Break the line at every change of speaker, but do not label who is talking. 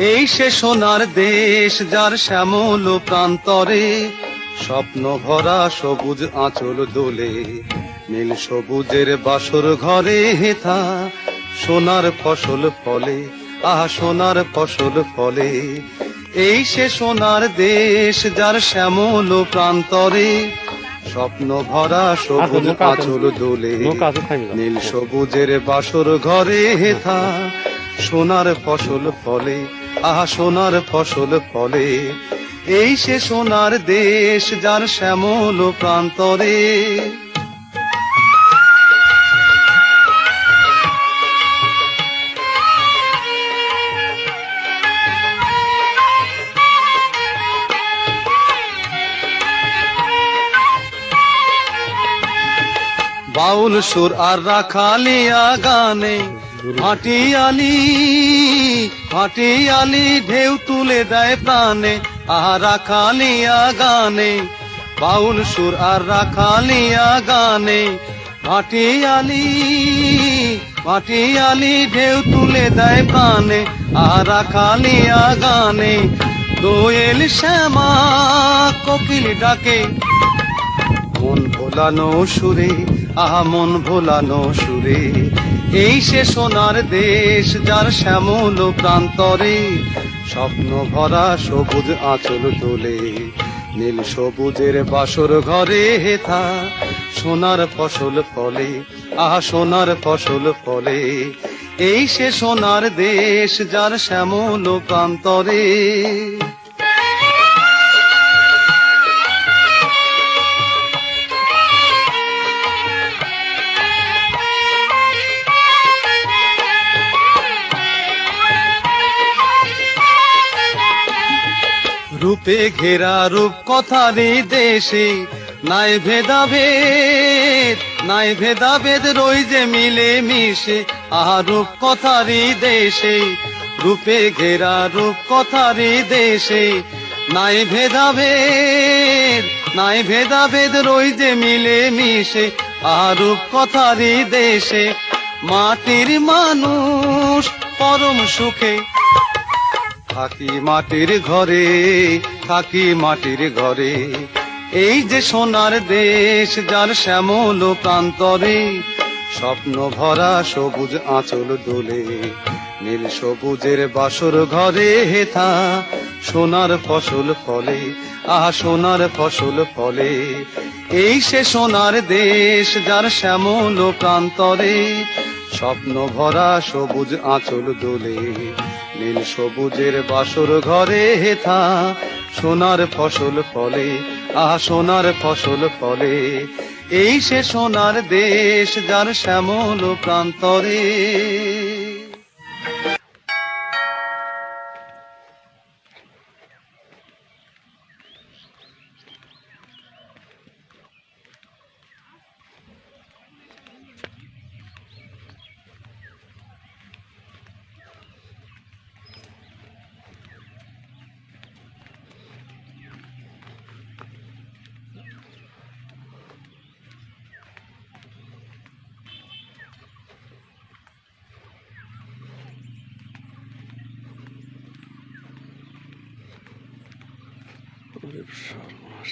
এই সে সোনার দেশ যার শ্যামল প্রান্তরে স্বপ্ন ভরা সবুজ আঁচল দোলে, নীল সবুজের বাসর ঘরে হেথা সোনার ফসল ফলে, আহা সোনার ফসল ফলে। এই সে সোনার দেশ যার শ্যামল প্রান্তরে স্বপ্ন ভরা সবুজ আঁচল দোলে, নীল সবুজের বাসর ঘরে হেথা সোনার ফসল ফলে, আহা সোনার ফসল ফলে। এই সে সোনার দেশ যার শ্যামল প্রান্তরে। বাউল সুর আর রাখালিয়া গানে হাটিয়ালি হাটিয়ালি ঢেউ তুলে দেয় প্রাণে, আহা রাখালিয়া গানে। বাউল সুর আর রাখালিয়া গানে হাটিয়ালি হাটিয়ালি ঢেউ তুলে দেয় প্রাণে, আহা রাখালিয়া গানে। দোয়েল শ্যামা কোকিল ডাকে মন ভোলানো সুরে, আহা মন ভোলানো সুরে। এই সে সোনার দেশ যার শ্যামল প্রান্তরে স্বপ্ন ভরা সবুজ আঁচল তোলে, নীল সবুজের বাসর ঘরে হেথা সোনার ফসল ফলে, আহা সোনার ফসল ফলে। এই সে সোনার দেশ যার শ্যামল প্রান্তরে। রূপে ঘেরা রূপ কথারি দেশে নাই ভেদাভেদ, নাই ভেদাভেদ রই যে মিলে মিশে, আহা রূপ কথারি দেশে। রূপে ঘেরা রূপ কথারি দেশে নাই ভেদাভেদ, নাই ভেদাভেদ রই যে মিলে মিশে, আহা রূপ কথারি দেশে। মাটির মানুষ পরম সুখে থাকি মাটির ঘরে, থাকি মাটির ঘরে। এই যে সোনার দেশ যার শ্যামল প্রান্তরে স্বপ্ন ভরা সবুজ আঁচল দোলে, নীল সবুজের বাসর ঘরে হেথা সোনার ফসল ফলে, আহা সোনার ফসল ফলে। এই সে সোনার দেশ যার শ্যামল প্রান্তরে স্বপ্ন ভরা সবুজ আঁচল দোলে, নীল সবুজের বাসর ঘরে হেথা সোনার ফসল ফলে, আহা সোনার ফসল ফলে। এই সে সোনার দেশ যার শ্যামল প্রান্তরে।
সর্বনাশ।